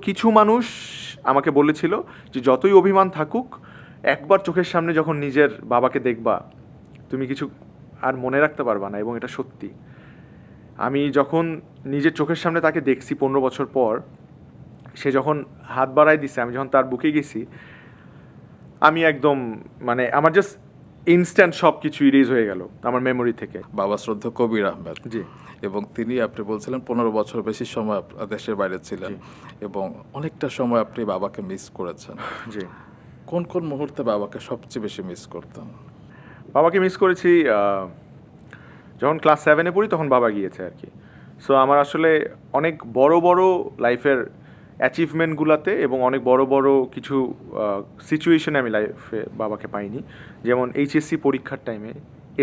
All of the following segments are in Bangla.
কিছু মানুষ আমাকে বলেছিল যে যতই অভিমান থাকুক, একবার চোখের সামনে যখন নিজের বাবাকে দেখবা, তুমি কিছু আর মনে রাখতে পারবা না, এবং এটা সত্যি। আমি যখন নিজের চোখের সামনে তাকে দেখছি 15 বছর পর, সে যখন হাত বাড়ায় দিছে, আমি যখন তার বুকে গেছি, আমি একদম মানে আমার জাস্ট ইনস্ট্যান্ট সব কিছু ইরেজ হয়ে গেল আমার মেমোরি থেকে। বাবা শ্রদ্ধা কবির আহমেদ, জি। এবং তিনি আপনি বলছিলেন 15 বছর বেশি সময় দেশের বাইরে ছিলেন, এবং অনেকটা সময় আপনি বাবাকে মিস করেছেন। জি। কোন কোন মুহূর্তে বাবাকে সবচেয়ে বেশি মিস করতেন? বাবাকে মিস করেছি যখন ক্লাস 7-এ পড়ি, তখন বাবা গিয়েছে আর কি। সো আমার আসলে অনেক বড় বড় লাইফের অ্যাচিভমেন্টগুলোতে এবং অনেক বড় বড় কিছু সিচুয়েশনে আমি লাইফে বাবাকে পাইনি। যেমন এইচএসসি পরীক্ষার টাইমে,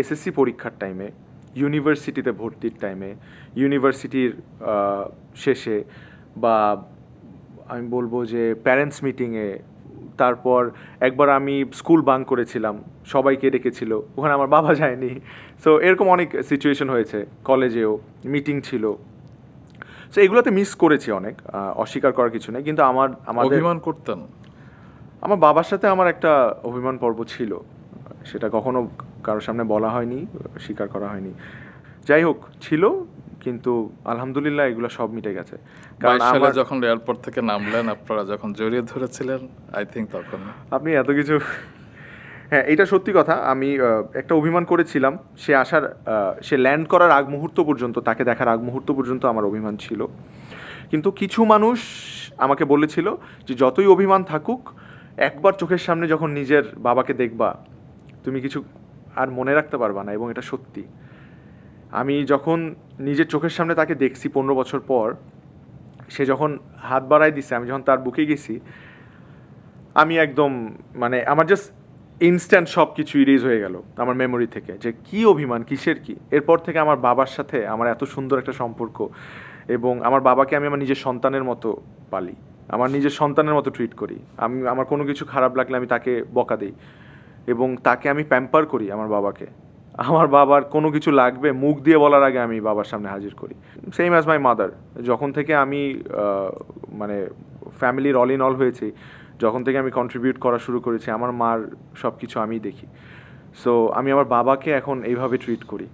এসএসসি পরীক্ষার টাইমে, ইউনিভার্সিটিতে ভর্তির টাইমে, ইউনিভার্সিটির শেষে, বা আমি বলবো যে প্যারেন্টস মিটিংয়ে। তারপর একবার আমি স্কুল বাঙ্ক করেছিলাম, সবাইকে ডেকেছিল, ওখানে আমার বাবা যায়নি। সো এরকম অনেক সিচুয়েশন হয়েছে, কলেজেও মিটিং ছিল। সো এগুলোতে মিস করেছি অনেক, অস্বীকার করার কিছু নেই। কিন্তু আমাদের অভিমান করতেন? আমার বাবার সাথে আমার একটা অভিমান পর্ব ছিল, সেটা কখনো কারোর সামনে বলা হয়নি, স্বীকার করা হয়নি। যাই হোক, ছিল, কিন্তু আলহামদুলিল্লাহ এগুলো সব মিটে গেছে। 22 সালে যখন এয়ারপোর্ট থেকে নামলেন, আপনারা যখন জড়িয়ে ধরেছিলেন, আই থিঙ্ক তখন আপনি এত কিছু হ্যাঁ, এটা সত্যি কথা। আমি একটা অভিমান করেছিলাম, সে ল্যান্ড করার আগ মুহূর্ত পর্যন্ত, তাকে দেখার আগ মুহূর্ত পর্যন্ত আমার অভিমান ছিল। কিন্তু কিছু মানুষ আমাকে বলেছিল যে যতই অভিমান থাকুক, একবার চোখের সামনে যখন নিজের বাবাকে দেখবা, তুমি কিছু আর মনে রাখতে পারবা না, এবং এটা সত্যি। আমি যখন নিজের চোখের সামনে তাকে দেখছি 15 বছর পর, সে যখন হাত বাড়ায় দিছে, আমি যখন তার বুকে গেছি, আমি একদম মানে আমার জাস্ট ইনস্ট্যান্ট সব কিছু ইরেজ হয়ে গেল আমার মেমোরি থেকে, যে কি অভিমান, কিসের কি। এরপর থেকে আমার বাবার সাথে আমার এত সুন্দর একটা সম্পর্ক, এবং আমার বাবাকে আমি আমার নিজের সন্তানের মতো পালি, আমার নিজের সন্তানের মতো ট্রিট করি। আমার কোনো কিছু খারাপ লাগলে আমি তাকে বকা দিই, এবং তাকে আমি প্যাম্পার করি আমার বাবাকে। আমার বাবার কোনো কিছু লাগবে, মুখ দিয়ে বলার আগে আমি বাবার সামনে হাজির করি। Same as my mother. যখন থেকে আমি মানে ফ্যামিলির অল ইন অল হয়েছি, যখন থেকে আমি কন্ট্রিবিউট করা শুরু করেছি, আমার মার সব কিছু আমিই দেখি। সো আমি আমার বাবাকে এখন এইভাবে ট্রিট করি।